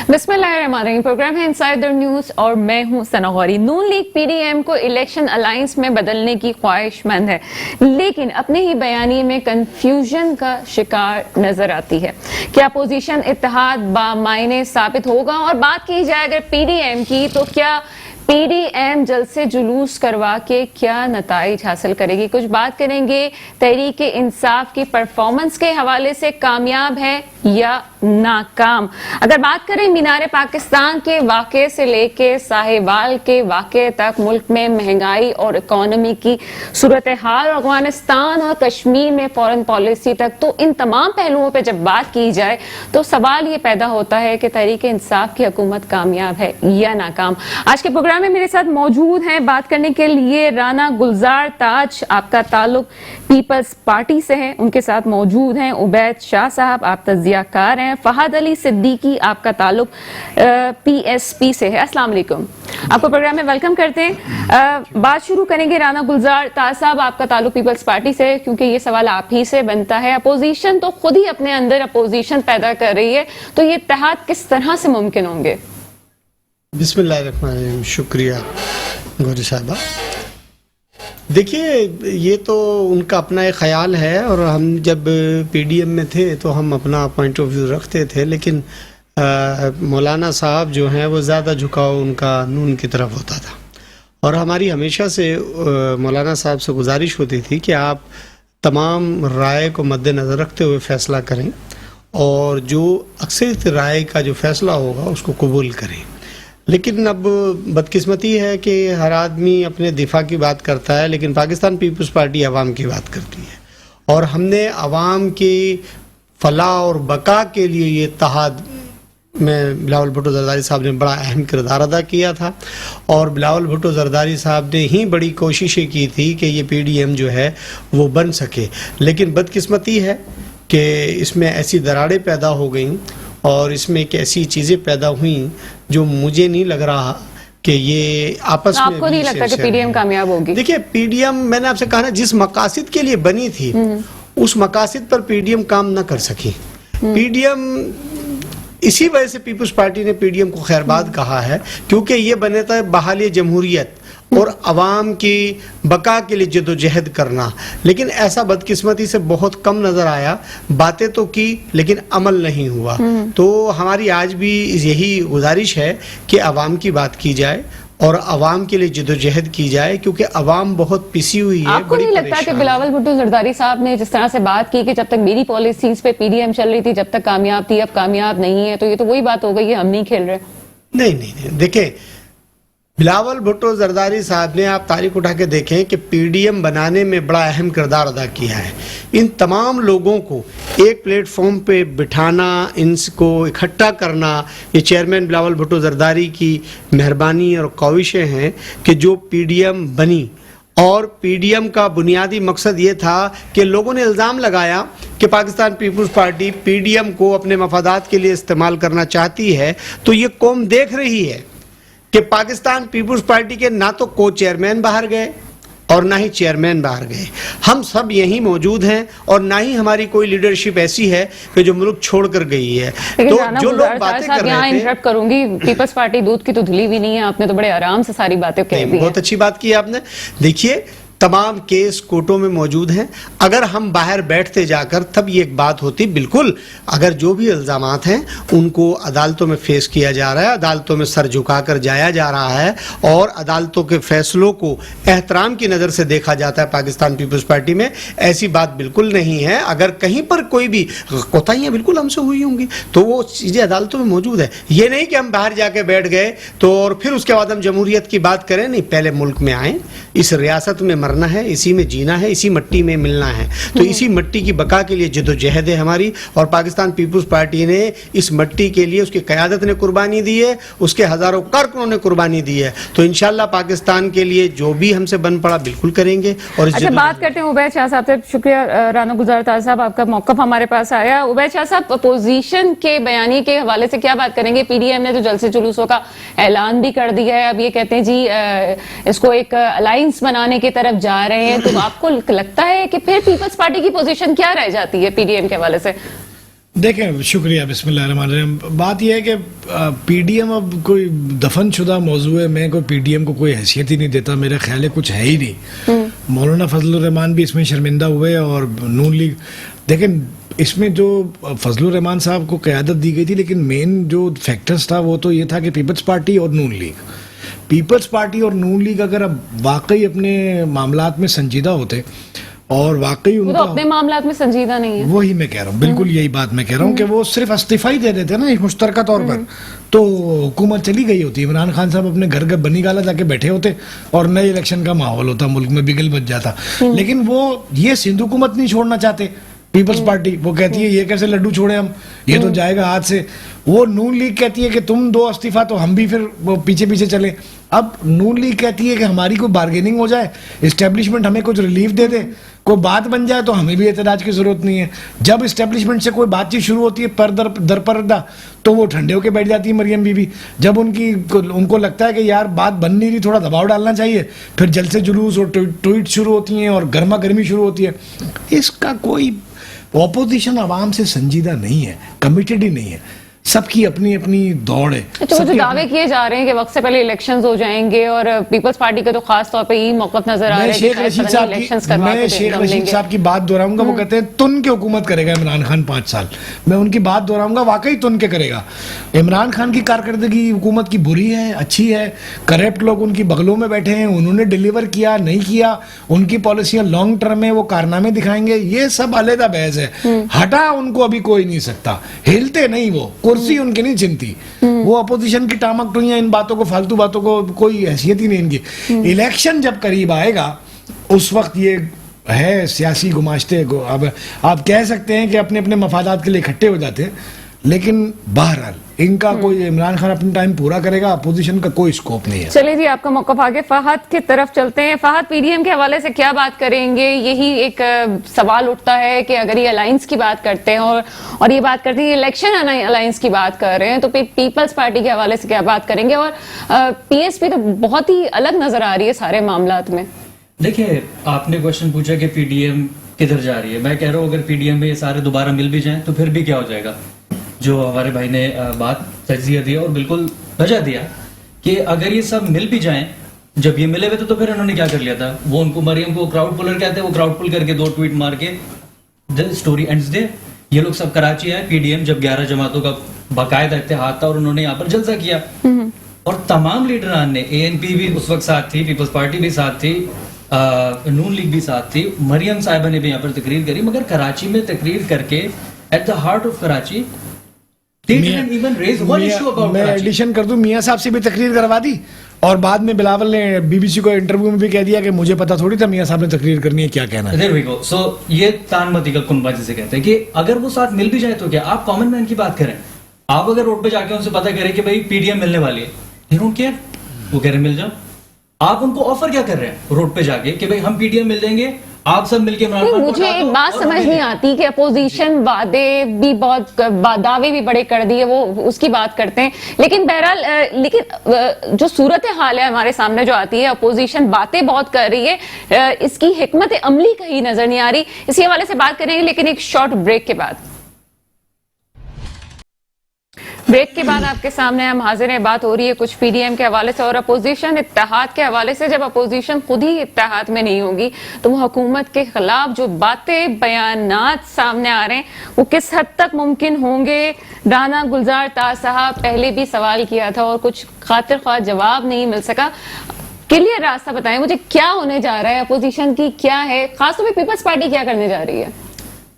बिस्मिल्लाहिर्रहमानिर्रहीम। प्रोग्राम है insider news और मैं हूं सना गौरी। नून लीग पीडीएम को इलेक्शन अलायंस में बदलने की ख्वाहिशमंद है, लेकिन अपने ही बयानी में कंफ्यूजन का शिकार नजर आती है। क्या अपोजिशन इत्तेहाद बामायने साबित होगा? और बात की जाए अगर पीडीएम की, तो क्या पीडीएम जल्द से जुलूस करवा के क्या नताइज हासिल करेगी? कुछ बात करेंगे तहरीक इंसाफ की परफॉर्मेंस के हवाले से, कामयाब है या नाकाम। अगर बात करें मीनार पाकिस्तान के वाक़े से लेके साहिवाल के वाक़े तक, मुल्क में महंगाई और इकोनॉमी की सूरत हाल, अफगानिस्तान और कश्मीर में फॉरेन पॉलिसी तक, तो इन तमाम पहलुओं पे जब बात की जाए तो सवाल ये पैदा होता है कि तहरीक इंसाफ की हुकूमत कामयाब है या नाकाम। आज के प्रोग्राम में मेरे साथ मौजूद हैं बात करने के लिए राना गुलजार ताज, आपका ताल्लुक पीपल्स पार्टी से है। उनके साथ मौजूद हैं उबैद शाह साहब, आप तजियाकार हैं। फहद अली सिद्दीकी, आपका ताल्लुक पीएसपी से है। अस्सलाम वालेकुम, आपको प्रोग्राम में वेलकम करते हैं। बात शुरू करेंगे राना गुलजार ताज साहब, आपका ताल्लुक पीपल्स पार्टी से, क्योंकि ये सवाल आप ही से बनता है। अपोजिशन तो खुद ही अपने अंदर अपोजिशन पैदा कर रही है, तो ये इत्तेहाद किस तरह से मुमकिन होंगे? बिस्मिल्लाहिर्रहमानिर्रहीम। शुक्रिया गौरी साहबा। देखिए, ये तो उनका अपना एक ख्याल है, और हम जब पीडीएम में थे तो हम अपना पॉइंट ऑफ व्यू रखते थे, लेकिन मौलाना साहब जो हैं वो ज़्यादा झुकाव उनका नून की तरफ होता था, और हमारी हमेशा से मौलाना साहब से गुजारिश होती थी कि आप तमाम राय को मद्देनज़र रखते हुए फ़ैसला करें, और जो अक्सरियत राय का जो फ़ैसला होगा उसको कबूल करें। लेकिन अब बदकिस्मती है कि हर आदमी अपने दिफा की बात करता है, लेकिन पाकिस्तान पीपल्स पार्टी अवाम की बात करती है, और हमने अवाम की फलाह और बका के लिए ये इत्तेहाद में बिलावल भुट्टो जरदारी साहब ने बड़ा अहम किरदार अदा किया था, और बिलावल भुट्टो जरदारी साहब ने ही बड़ी कोशिशें की थी कि ये पीडीएम जो है वो बन सके। लेकिन बदकिस्मती है कि इसमें ऐसी दरारें पैदा हो गईं, और इसमें एक ऐसी चीज़ें पैदा हुई जो मुझे नहीं लग रहा कि ये आपस में। आपको नहीं लगता कि पीडीएम कामयाब होगी? देखिए, पीडीएम, मैंने आपसे कहा ना, जिस मकासद के लिए बनी थी उस मकासद पर पीडीएम काम ना कर सकी। पीडीएम, इसी वजह से पीपल्स पार्टी ने पीडीएम को खैरबाद कहा है, क्योंकि ये बने था बहाली जमहूरियत और अवाम की बका के लिए जदोजहद करना। लेकिन ऐसा बदकिस्मती से बहुत कम नज़र आया। बातें तो की लेकिन अमल नहीं हुआ। तो हमारी आज भी यही गुजारिश है कि अवाम की बात की जाए और अवाम के लिए जदोजहद की जाए, क्योंकि अवाम बहुत पिसी हुई है। आपको नहीं लगता कि बिलावल भुट्टो जरदारी साहब ने जिस तरह से बात की कि जब तक मेरी पॉलिसीज पे पीडीएम चल रही थी, जब तक कामयाब थी, अब कामयाब नहीं है, तो ये तो वही बात हो गई है, हम नहीं खेल रहे? नहीं, देखें, बिलावल भुट्टो जरदारी साहब ने, आप तारीख उठा के देखें कि पीडीएम बनाने में बड़ा अहम किरदार अदा किया है। इन तमाम लोगों को एक प्लेटफॉर्म पे बिठाना, इनको इकट्ठा करना, ये चेयरमैन बिलावल भुट्टो जरदारी की मेहरबानी और काविशें हैं कि जो पीडीएम बनी। और पीडीएम का बुनियादी मकसद ये था कि लोगों ने इल्ज़ाम लगाया कि पाकिस्तान पीपल्स पार्टी पीडीएम को अपने मफादात के लिए इस्तेमाल करना चाहती है। तो ये कौम देख रही है कि पाकिस्तान पीपल्स पार्टी के ना तो को चेयरमैन बाहर गए और ना ही चेयरमैन बाहर गए, हम सब यहीं मौजूद हैं, और ना ही हमारी कोई लीडरशिप ऐसी है कि जो मुल्क छोड़कर गई है। तो जो लोग बातें कर रहे थे, इंटरप्ट करूंगी, पीपल्स पार्टी दूध की तो धुली भी नहीं है, आपने तो बड़े आराम से सारी बातें कह दी। बहुत अच्छी बात की आपने। देखिए, तमाम केस कोर्टों में मौजूद हैं। अगर हम बाहर बैठते जाकर तब ये एक बात होती। बिल्कुल, अगर जो भी इल्ज़ामात हैं उनको अदालतों में फेस किया जा रहा है, अदालतों में सर झुकाकर जाया जा रहा है, और अदालतों के फैसलों को एहतराम की नज़र से देखा जाता है पाकिस्तान पीपल्स पार्टी में। ऐसी बात बिल्कुल नहीं है। अगर कहीं पर कोई भी कोताहियाँ बिल्कुल हमसे हुई होंगी तो वो चीज़ें अदालतों में मौजूद है। ये नहीं कि हम बाहर जाके बैठ गए तो और फिर उसके बाद हम जमहूरियत की बात करें। नहीं, पहले मुल्क में आए, इस रियासत में मरना है, इसी में जीना है, इसी मट्टी में मिलना है। तो इसी मट्टी की बका के लिए जदोजहद है हमारी, और पाकिस्तान पीपल्स पार्टी ने इस मट्टी के लिए, उसकी क़यादत ने कुर्बानी दी है, उसके हज़ारों कारकुनों ने कुर्बानी दी है। तो इंशाल्लाह पाकिस्तान के लिए जो भी हमसे बन पड़ा बिल्कुल करेंगे। और अच्छा, बात करते हैं उबैद शाह साहब से। शुक्रिया राना गुलजार ताज साहब, आपका मौक़िफ़ हमारे पास आया। उबैद शाह साहब, अपोजिशन के बयानी के हवाले से क्या बात करेंगे? पीडीएम ने तो जल्द से जुलूसों का ऐलान भी कर दिया है। अब ये कहते हैं जी इसको एक अलायंस बनाने की तरफ जा रहे हैं, तो आपको लगता है कि फिर पीपल्स पार्टी की पोजीशन क्या रह जाती है पीडीएम के हवाले से? دیکھیں شکریہ، بسم اللہ الرحمن الرحیم. بات یہ ہے کہ پی ڈی ایم اب کوئی دفن شدہ موضوع ہے. میں کوئی پی ڈی ایم کو کوئی حیثیت ہی نہیں دیتا. میرا خیال ہے کچھ ہے ہی نہیں. مولانا فضل الرحمان بھی اس میں شرمندہ ہوئے اور نون لیگ. دیکھیں اس میں جو فضل الرحمان صاحب کو قیادت دی گئی تھی، لیکن مین جو فیکٹرز تھا وہ تو یہ تھا کہ پیپلز پارٹی اور نون لیگ، پیپلز پارٹی اور نون لیگ اگر اب واقعی اپنے معاملات میں سنجیدہ ہوتے اور واقعی ان وہ تو اپنے معاملات میں سنجیدہ نہیں ہے. وہی میں کہہ رہا ہوں، بالکل یہی بات میں کہہ رہا ہوں کہ وہ صرف استعفی دے دیتے نا ایک مشترکہ طور پر، تو حکومت چلی گئی ہوتی. عمران خان صاحب اپنے گھر بنی گالا جا کے بیٹھے ہوتے اور نئے الیکشن کا ماحول ہوتا، ملک میں بگل بچ جاتا. لیکن وہ یہ سندھ حکومت نہیں چھوڑنا چاہتے پیپلز پارٹی. وہ کہتی ہے یہ کیسے لڈو چھوڑے ہم، یہ تو جائے گا ہاتھ سے. وہ نون لیگ کہتی ہے کہ تم دو استعفیٰ تو ہم بھی پھر وہ پیچھے پیچھے چلیں. اب نون لیگ کہتی ہے کہ ہماری کوئی بارگیننگ ہو جائے، اسٹیبلشمنٹ ہمیں کچھ ریلیف دے دے، کوئی بات بن جائے تو ہمیں بھی احتجاج کی ضرورت نہیں ہے. جب اسٹیبلشمنٹ سے کوئی بات چیت شروع ہوتی ہے در پردہ تو وہ ٹھنڈے ہو کے بیٹھ جاتی ہے مریم بی بی. جب ان کو لگتا ہے کہ یار بات بن نہیں رہی، تھوڑا دباؤ ڈالنا چاہیے، پھر جلسے جلوس اور ٹویٹ شروع ہوتی ہیں اور گرما گرمی شروع ہوتی ہے. اس کا کوئی اپوزیشن عوام سے سنجیدہ نہیں ہے، کمیٹڈ ہی نہیں ہے. سب کی اپنی اپنی دوڑ ہے. تو جو دعوے کیے جا رہے ہیں کہ وقت سے پہلے الیکشنز ہو جائیں گے، اور پیپلز پارٹی کا تو خاص طور پہ یہی موقف نظر آ رہا ہے کہ شیخ رشید صاحب کی بات دہراؤں گا. وہ کہتے ہیں تن کے حکومت کرے گا عمران خان 5 سال. میں ان کی بات دہراؤں گا، واقعی تن کے کرے گا. عمران خان کی کارکردگی حکومت کی بری ہے، اچھی ہے؟ کرپٹ لوگ ان کی بغلوں میں بیٹھے ہیں، انہوں نے ڈیلیور کیا نہیں کیا، ان کی پالیسیاں لانگ ٹرم میں وہ کارنامے دکھائیں گے، یہ سب علیحدہ بحث ہے. ہٹا ان کو ابھی کوئی نہیں سکتا، ہلتے نہیں، وہ کرسی ان کی نہیں چنتی. وہ اپوزیشن کی ٹامک ٹوئیاں، ان باتوں کو، فالتو باتوں کو کوئی حیثیت ہی نہیں ان کی. الیکشن جب قریب آئے گا اس وقت یہ ہے سیاسی گماشتے. اب آپ کہہ سکتے ہیں کہ اپنے اپنے مفادات کے لیے اکٹھے ہو جاتے ہیں، لیکن بہرحال ان کا کوئی، عمران خان اپنا ٹائم پورا کرے گا، اپوزیشن کا کوئی سکوپ نہیں ہے. چلے جی، آپ کا موقف آگے فہد کی طرف چلتے ہیں. فہد، پی ڈی ایم کے حوالے سے کیا بات کریں گے؟ یہی ایک سوال اٹھتا ہے کہ اگر یہ الائنس کی بات کرتے ہیں اور یہ بات کرتے ہیں الیکشن الائنس کی بات کر رہے ہیں، تو پیپلز پارٹی کے حوالے سے کیا بات کریں گے؟ اور پی ایس پی تو بہت ہی الگ نظر آ رہی ہے سارے معاملات میں. دیکھیے، آپ نے کوشچن پوچھا کہ پی ڈی ایم کدھر جا رہی ہے. میں کہہ رہا ہوں اگر پی ڈی ایم میں یہ سارے دوبارہ مل بھی جائیں تو پھر بھی کیا ہو جائے گا. جو ہمارے بھائی نے بات تجزیہ دیا اور بالکل وجہ دیا کہ اگر یہ سب مل بھی جائیں، جب یہ ملے ہوئے تو پھر انہوں نے کیا کر لیا تھا. وہ ان کو مریم کو کراؤڈ پولر کہتے ہیں، وہ کراؤڈ پول کر کے 2 ٹویٹ مار کے اسٹوری اینڈز دے. یہ لوگ سب کراچی آئے، پی ڈی ایم جب 11 جماعتوں کا باقاعدہ اتحاد تھا اور انہوں نے یہاں پر جلسہ کیا، اور تمام لیڈران نے، اے این پی بھی اس وقت ساتھ تھی، پیپلز پارٹی بھی ساتھ تھی، نون لیگ بھی ساتھ تھی، مریم صاحبہ نے بھی یہاں پر تقریر کری. مگر کراچی میں تقریر کر کے at the heart of Karachi میں ایڈیشن کر دوں، میاں صاحب سے بھی تقریر کروا دی، اور بعد میں بلاول نے بی بی سی کو انٹرویو میں بھی کہہ دیا کہ مجھے پتا تھوڑی تھا میاں صاحب نے تقریر کرنی ہے، کیا کہنا ہے. سو یہ تان متی کا کنبہ جسے کہتے ہیں کہ اگر وہ ساتھ مل بھی جائے تو کیا. آپ کامن مین کی بات کریں، آپ اگر روڈ پہ جا کے ان سے پتا کریں کہ بھائی پی ڈی ایم ملنے والی ہے، they don't care، وہ کہہ رہے ہیں مل جاؤ. آپ ان کو آفر کیا کر رہے ہیں روڈ پہ جا کے کہ بھائی ہم پی ڈی ایم مل جائیں گے، آپ سب مل کے. مجھے ایک بات سمجھ نہیں آتی کہ اپوزیشن وعدے بھی بہت، دعوے بھی بڑے کر دیے، وہ اس کی بات کرتے ہیں، لیکن بہرحال لیکن جو صورتحال ہے ہمارے سامنے جو آتی ہے، اپوزیشن باتیں بہت کر رہی ہے، اس کی حکمت عملی کہیں نظر نہیں آ رہی. اسی حوالے سے بات کریں گے لیکن ایک شارٹ بریک کے بعد. بریک کے بعد آپ کے سامنے ہم حاضر ہیں. بات ہو رہی ہے کچھ پی ڈی ایم کے حوالے سے اور اپوزیشن اتحاد کے حوالے سے. جب اپوزیشن خود ہی اتحاد میں نہیں ہوگی تو وہ حکومت کے خلاف جو باتیں، بیانات سامنے آ رہے ہیں وہ کس حد تک ممکن ہوں گے؟ رانا گلزار تاج صاحب پہلے بھی سوال کیا تھا اور کچھ خاطر خواہ جواب نہیں مل سکا. کلیئر راستہ بتائیں مجھے، کیا ہونے جا رہا ہے؟ اپوزیشن کی کیا ہے، خاص طور پہ پیپلز پارٹی کیا کرنے جا رہی ہے؟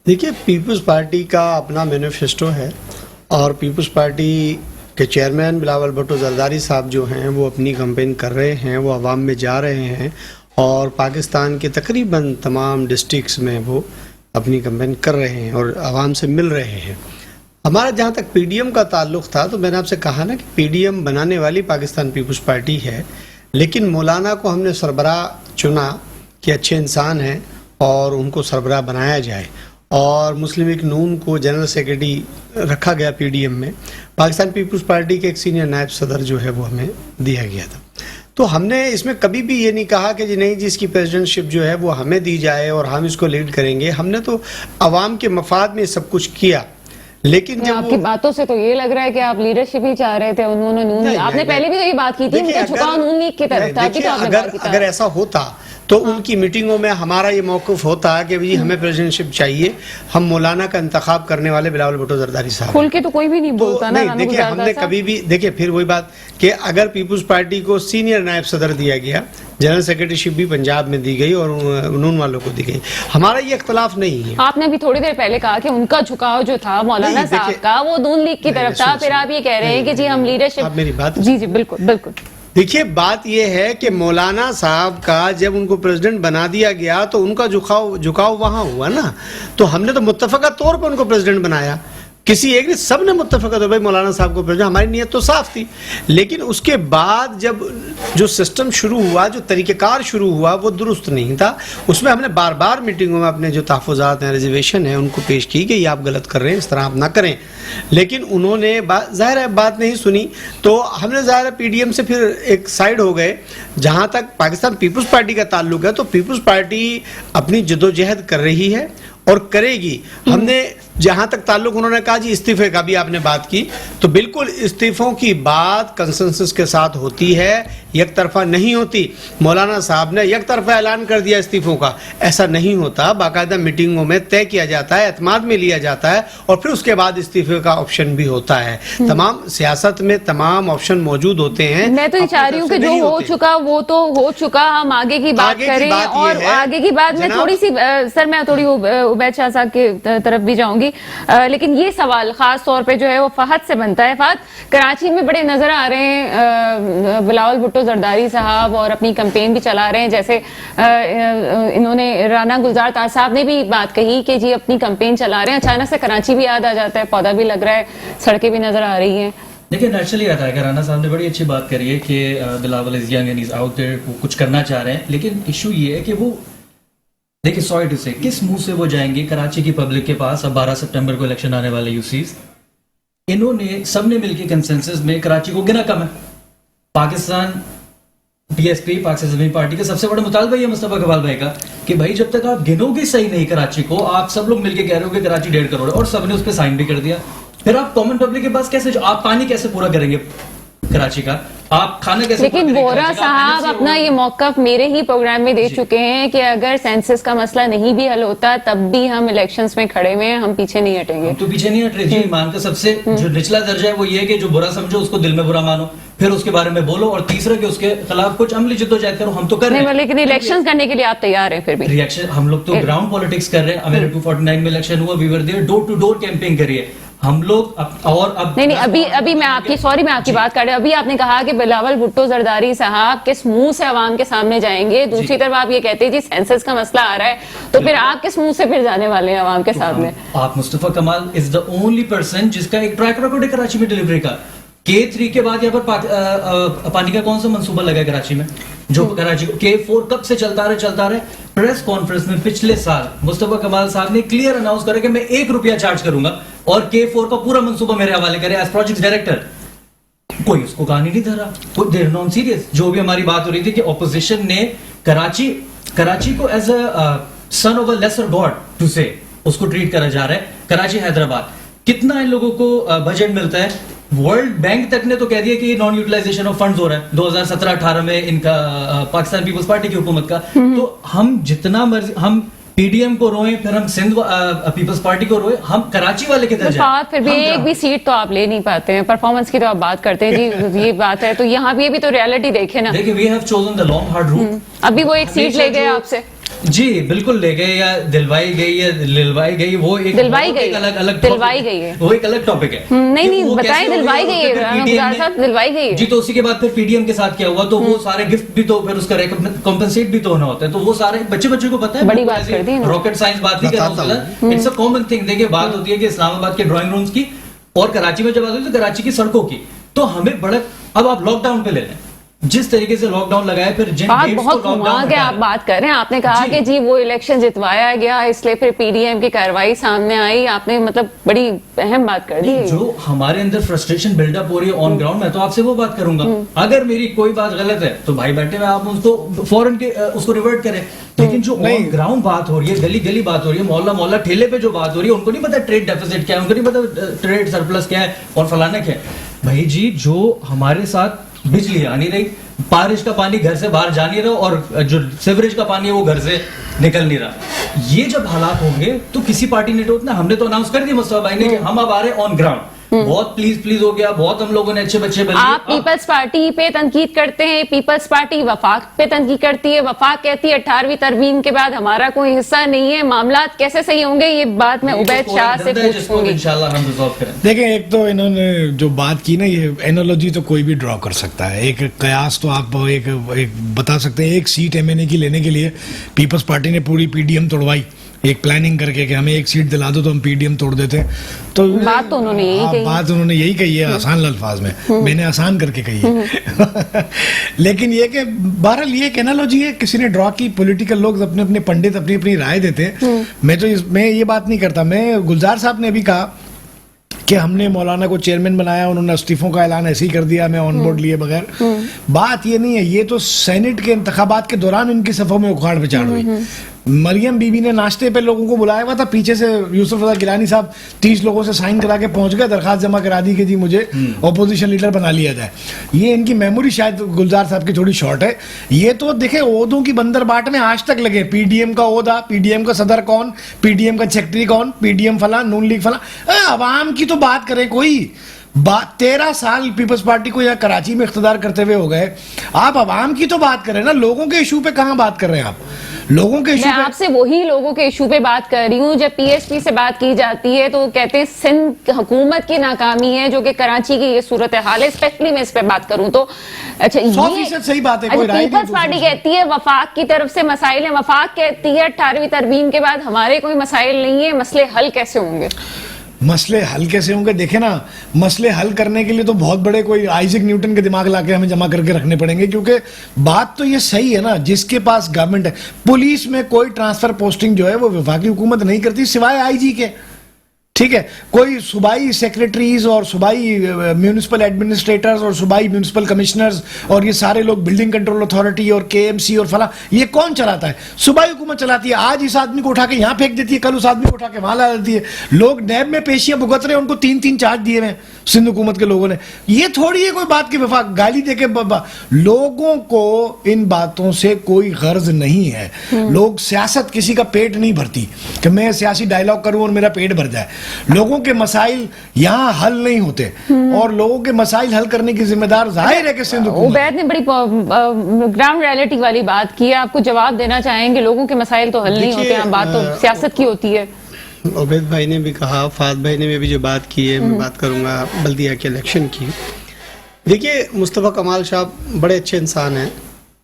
دیکھیے، پیپلز پارٹی کا اپنا مینیفیسٹو ہے، اور پیپلز پارٹی کے چیئرمین بلاول بھٹو زرداری صاحب جو ہیں وہ اپنی کمپین کر رہے ہیں، وہ عوام میں جا رہے ہیں، اور پاکستان کے تقریباً تمام ڈسٹرکٹس میں وہ اپنی کمپین کر رہے ہیں اور عوام سے مل رہے ہیں. ہمارا جہاں تک پی ڈی ایم کا تعلق تھا تو میں نے آپ سے کہا نا کہ پی ڈی ایم بنانے والی پاکستان پیپلز پارٹی ہے، لیکن مولانا کو ہم نے سربراہ چنا کہ اچھے انسان ہیں اور ان کو سربراہ بنایا جائے، اور مسلم لیگ نون کو جنرل سیکرٹری رکھا گیا پی ڈی ایم میں. پاکستان پیپلز پارٹی کے ایک سینئر نائب صدر جو ہے وہ ہمیں دیا گیا تھا. تو ہم نے اس میں کبھی بھی یہ نہیں کہا کہ نہیں جی اس کی پریزیڈنٹ شپ جو ہے وہ ہمیں دی جائے اور ہم اس کو لیڈ کریں گے. ہم نے تو عوام کے مفاد میں سب کچھ کیا، लेकिन जब आपकी बातों से तो ये लग रहा है कि आप लीडरशिप ही चाह रहे थे, उन्होंने नून लीग, आपने पहले भी तो ये बात की थी, उनका झुकाव नून लीग की तरफ था, देखिए, अगर ऐसा होता तो उनकी मीटिंगों में हमारा ये मौक़िफ़ होता कि भाई हमें प्रेसिडेंटशिप चाहिए, हम मौलाना का इंतखाब करने वाले बिलावल भुट्टो जरदारी साहब खुल के तो कोई भी नहीं बोलता ना। नहीं, देखिए हमने कभी भी, देखिए फिर वही बात कि अगर पीपुल्स पार्टी को सीनियर नायब सदर दिया गया, जनरल सेक्रेटरीशिप भी पंजाब में दी गई और नून वालों को दी गई, हमारा ये इख्तलाफ नहीं है। आपने अभी थोड़ी देर पहले कहा कि उनका झुकाव जो था मौलाना साहब का वो नून लीग की तरफ था, फिर आप ये कह रहे हैं कि जी हम लीडरशिप, आप मेरी बात, जी बिल्कुल बिल्कुल। देखिए बात यह है कि मौलाना साहब का जब उनको प्रेसिडेंट बना दिया गया तो उनका झुकाव वहां हुआ ना, तो हमने तो मुत्तफका तौर पर उनको प्रेसिडेंट बनाया, किसी एक ने, सब ने मुत्तफका तौर पर मौलाना साहब को प्रेसिडेंट, हमारी नीयत तो साफ थी। लेकिन उसके बाद जब जो सिस्टम शुरू हुआ, जो तरीक़ेकार शुरू हुआ, वो दुरुस्त नहीं था। उसमें हमने बार बार मीटिंगों में अपने जो तहफ़्फ़ुज़ात हैं, रिजर्वेशन है, उनको पेश की कि ये आप गलत कर रहे हैं, इस तरह आप ना करें। लेकिन उन्होंने ज़ाहिर है बात नहीं सुनी, तो हमने ज़ाहिर है PDM से फिर एक साइड हो गए। जहाँ तक पाकिस्तान पीपल्स पार्टी का ताल्लुक है, तो पीपल्स पार्टी अपनी जदोजहद कर रही है और करेगी। हमने जहां तक ताल्लुक, उन्होंने कहा जी इस्तीफे का भी आपने बात की, तो बिल्कुल इस्तीफों की बात कंसेंसस के साथ होती है, एक तरफा नहीं होती। मौलाना साहब ने एक तरफा ऐलान कर दिया इस्तीफों का, ऐसा नहीं होता, बाकायदा मीटिंगों में तय किया जाता है, एतमाद में लिया जाता है और फिर उसके बाद इस्तीफे का ऑप्शन भी होता है। तमाम सियासत में तमाम ऑप्शन मौजूद होते हैं। मैं तो ये चाह रही हूँ कि जो हो चुका वो तो हो चुका, हम आगे की बात करें। और आगे की बात में थोड़ी सी सर मैं थोड़ी उबैद शाह साहब की तरफ भी जाऊंगी, लेकिन ये सवाल खास तौर पे जो है वो फहद से बनता है। फहद, कराची में बड़े नजर आ रहे हैं बिलावल भुट्टो जरदारी साहब और अपनी कैंपेन भी चला रहे हैं, जैसे इन्होंने राना गुलजार ताज साहब ने भी बात कही कि जी अपनी कैंपेन चला रहे हैं, अचानक से कराची भी याद आ जाता है, पौधा भी लग रहा है, सड़कें भी नजर आ रही हैं। देखिए नेचुरली आता है कि राना साहब ने बड़ी अच्छी बात करी है कि Bilawal is young and is out there, वो कुछ करना चाह रहे हैं, लेकिन इशू ये है कि वो, देखिए सॉरी टू से, किस मुंह से वो जाएंगे कराची की पब्लिक के पास? अब 12 सितंबर को इलेक्शन आने वाले यूसीज, इन्होंने सबने मिलकर कंसेंसस में कराची को गिना कम है। पाकिस्तान PSP पाकिस्तान पार्टी का सबसे बड़ा मुतालबा ये मुस्तफा कमाल भाई का कि भाई जब तक आप गिनोगे सही नहीं कराची को, आप सब लोग मिलकर कह रहे हो कि कराची 1.5 करोड़ है और सबने उस पर साइन भी कर दिया, फिर आप कॉमन पब्लिक के पास कैसे, आप पानी कैसे पूरा करेंगे कराची का, आप खाना कैसे? लेकिन वोरा साहब अपना ये मौकफ मेरे ही प्रोग्राम में दे चुके हैं कि अगर सेंसस का मसला नहीं भी हल होता तब भी हम इलेक्शंस में खड़े हुए हैं, हम पीछे नहीं हटेंगे। तो पीछे नहीं हट रहे जी। ईमान का सबसे जो निचला दर्जा है वो ये है कि जो बुरा समझो उसको दिल में बुरा मानो, फिर उसके बारे में बोलो, और तीसरा कि उसके खिलाफ कुछ अमली जद्दोजहद करो। हम तो कर रहे हैं, लेकिन इलेक्शन करने के लिए आप तैयार हैं? फिर भी रिएक्शन, हम लोग तो ग्राउंड पॉलिटिक्स कर रहे हैं। मेरे 249 में इलेक्शन हुआ, we were there, door to door campaign करिए हम लोग। और अब नहीं, अभी मैं आपकी बात कर रही हूँ। अभी आपने कहा कि बिलावल भुट्टो जरदारी साहब किस मुंह से अवाम के सामने जाएंगे, दूसरी तरफ आप ये कहते हैं जी सेंसस का मसला आ रहा है, तो फिर आप किस मुंह से फिर जाने वाले हैं अवाम के सामने? आप मुस्तफा कमाल इज द ओनली पर्सन जिसका एक ट्रैक रिकॉर्ड है कराची में डिलीवरी का। K3 के बाद यहाँ पर पानी का कौन सा मंसूबा लगा कराची में, जो कराची को K4 कब से चलता रहे। प्रेस कॉन्फ्रेंस में पिछले साल मुस्तफा कमाल साहब ने क्लियर अनाउंस करा कि मैं 1 रुपया चार्ज करूंगा और K4 का पूरा मंसूबा मेरे हवाले करे एज प्रोजेक्ट डायरेक्टर। कोई उसको कहानी नहीं धरा, कोई देर नॉन सीरियस। जो भी हमारी बात हो रही थी कि ऑपोजिशन ने कराची को as a son of a lesser god to से उसको ट्रीट करा जा रहा है। कराची हैदराबाद कितना इन लोगों को बजट मिलता है? वर्ल्ड बैंक तक ने तो कह दिया कि नॉन यूटिलाइजेशन ऑफ फंड्स हो रहा है 2017-18 में इनका पाकिस्तान पीपल्स पार्टी की हुकूमत का। तो हम जितना मर्जी हम PDM को रोएं, फिर हम सिंध पीपल्स पार्टी को रोएं, हम कराची वाले के दर्जे फिर भी एक भी सीट तो आप ले नहीं पाते हैं। परफॉर्मेंस की तो आप बात करते हैं जी, ये बात है। तो यहाँ भी तो रियलिटी देखे ना। देखिए we have chosen the long hard route. अभी वो एक सीट ले गए आपसे जी, बिल्कुल ले गए या दिलवाई गई या लिलवाई गई, वो एक दिलवाई गई है, वो एक अलग टॉपिक है। नहीं बताएं, दिलवाई गई है, दिलवाई गई है जी। तो उसी के बाद फिर PDM के साथ क्या हुआ, तो वो सारे गिफ्ट भी तो फिर उसका कॉम्पेंसेट भी तो होना होता है, तो वो सारे बच्चे को पता है। बड़ी बात कर दी, रॉकेट साइंस बात नहीं कर रहा, इट्स अ कॉमन थिंग। देखिए बात होती है कि इस्लामाबाद के ड्राइंग रूम्स की और कराची में जब बात होती है तो कराची की सड़कों की, तो हमें बड़ा, अब आप लॉकडाउन पे ले लें, जिस तरीके से लॉकडाउन लगाया, फिर जिन बात dates को बहुत lockdown घुमा के हटाया। आप बात कर रहे हैं। आपने कहा जी। कि जी वो इलेक्शन जितवाया गया इसलिए फिर पीडीएम की कार्रवाई सामने आई, आपने मतलब बड़ी अहम बात कर दी। जो हमारे अंदर फ्रस्ट्रेशन बिल्डअप हो रही है ऑन ग्राउंड, मैं तो आपसे वो बात करूंगा। अगर मेरी कोई बात गलत है तो भाई बैठे हुए आप उसको फौरन के उसको रिवर्ट करें, लेकिन जो ऑन ग्राउंड बात हो रही है, गली गली बात हो रही है, मोहल्ला मोहल्ला ठेले पे जो बात हो रही है, उनको नहीं पता ट्रेड डेफिसिट क्या है, उनको नहीं पता ट्रेड सरप्लस क्या है और फलाना क्या है। भाई जी, जो हमारे साथ बिजली आ नहीं रही, बारिश का पानी घर से बाहर जा नहीं रहा और जो सीवरेज का पानी है वो घर से निकल नहीं रहा, ये जब हालात होंगे तो किसी पार्टी ने तो हमने तो अनाउंस कर दिया मुस्तफा भाई ने कि हम अब आ रहे हैं ऑन ग्राउंड। बहुत प्लीज हो गया, बहुत हम लोगों ने अच्छे बच्चे बन आप पीपल्स पार्टी पे तनकीद करते हैं, पीपल्स पार्टी वफाक पे तनकीद करती है, वफाक कहती है 18वीं तरमीम के बाद हमारा कोई हिस्सा नहीं है, मामलात कैसे सही होंगे, ये बात मैं उबैद शाह से पूछूंगी। इंशाल्लाह हम रिजॉल्व करें। देखिए, एक तो इन्होंने जो बात की ना, ये एनालॉजी तो कोई भी ड्रॉ कर सकता है, एक कयास तो आप एक बता सकते हैं। एक सीट एमएनए की लेने के लिए पीपल्स पार्टी ने पूरी पीडीएम तोड़वाई, एक प्लानिंग करके कि हमें एक सीट दिला दो तो हम पीडीएम तोड़ देते हैं। तो बात तो उन्होंने यही कही। बात उन्होंने यही कही है, आसान अल्फाज में, मैंने आसान करके कही है। लेकिन ये कि बहरहाल ये एक एनालॉजी है, किसी ने ड्रॉ की, पॉलिटिकल लोग अपने अपने पंडित अपनी अपनी राय देते हैं। मैं ये बात नहीं करता। मैं गुलजार साहब ने अभी कहा कि हमने मौलाना को चेयरमैन बनाया, उन्होंने इस्तीफों का ऐलान ऐसे ही कर दिया, मैं ऑन बोर्ड लिए बगैर। बात ये नहीं है, ये तो सेनेट के इंतखाबात के दौरान इनकी सफों में उखाड़ पिछाड़ हुई। मरियम बीबी ने नाश्ते पे लोगों को बुलाया हुआ था, पीछे से यूसुफ रजा गिलानी साहब 30 लोगों से साइन करा के पहुंच गए, दरखास्त जमा करा दी कि जी मुझे ऑपोजिशन लीडर बना लिया जाए। ये इनकी मेमोरी शायद गुलजार साहब की थोड़ी शॉर्ट है। ये तो देखे ओहदों की बंदर बाट में आज तक लगे, पीडीएम का ओहदा, पीडीएम का सदर कौन, पीडीएम का सेक्रेटरी कौन, पीडीएम फला, नून लीग फला। अवाम की तो बात करें कोई। 13 साल पीपल्स पार्टी को यहाँ कराची में इख्तिदार करते हुए हो गए, आप अवाम की तो बात करें ना, लोगों के इशू पे कहाँ बात कर रहे हैं आप? लोगों के इशू मैं आपसे वही लोगों के इशू पे बात कर रही हूँ। जब पीएसपी से बात की जाती है तो कहते हैं सिंध हुकूमत की नाकामी है, जो कि कराची की ये सूरत हाल है। स्पेशली मैं इस पे बात करूँ तो अच्छा, 100% सही बात है, कोई राय नहीं। पीपल्स पार्टी कहती है वफाक की तरफ से मसाइल है, वफाक कहती है 18वीं तरमीम के बाद हमारे कोई मसाइल नहीं है, मसले हल कैसे होंगे? मसले हल कैसे होंगे? देखे ना, मसले हल करने के लिए तो बहुत बड़े कोई आइजैक न्यूटन के दिमाग लाके हमें जमा करके रखने पड़ेंगे, क्योंकि बात तो ये सही है ना, जिसके पास गवर्नमेंट है। पुलिस में कोई ट्रांसफर पोस्टिंग जो है वो वफाकी हुकूमत नहीं करती सिवाय आईजी के, ठीक है। कोई सूबाई सेक्रेटरीज और सूबाई म्यूनिसिपल एडमिनिस्ट्रेटर्स और सूबाई म्यूनिसिपल कमिश्नर्स और ये सारे लोग, बिल्डिंग कंट्रोल अथॉरिटी और केएमसी और फला, ये कौन चलाता है? सूबाई हुकूमत चलाती है। आज इस आदमी को उठा के यहाँ फेंक देती है, कल उस आदमी को उठा के वहां ला देती है। लोग नैब में पेशियां भुगत रहे हैं, उनको 3-3 चार्ज दिए हुए सिंध हुकूमत के लोगों ने। ये थोड़ी है कोई बात की वफाक गाली देके लोगों को इन बातों से कोई गर्ज नहीं है। लोग, सियासत किसी का पेट नहीं भरती कि मैं सियासी डायलॉग करूं और मेरा पेट भर जाए। लोगों के मसाइल यहाँ हल नहीं होते, और लोगों के मसाइल हल करने की जिम्मेदार जाहिर है कि सिंध हुकूमत। उबैद ने बड़ी ग्राउंड रियलिटी वाली बात की है, आपको जवाब देना चाहेंगे। लोगों के मसाइल तो हल नहीं होते हैं, बात तो सियासत की होती है। उबैद भाई ने भी कहा, फाद भाई ने भी जो बात की है, मैं बात करूंगा बल्दिया के इलेक्शन की। देखिए, मुस्तफ़ा कमाल साहब बड़े अच्छे इंसान हैं,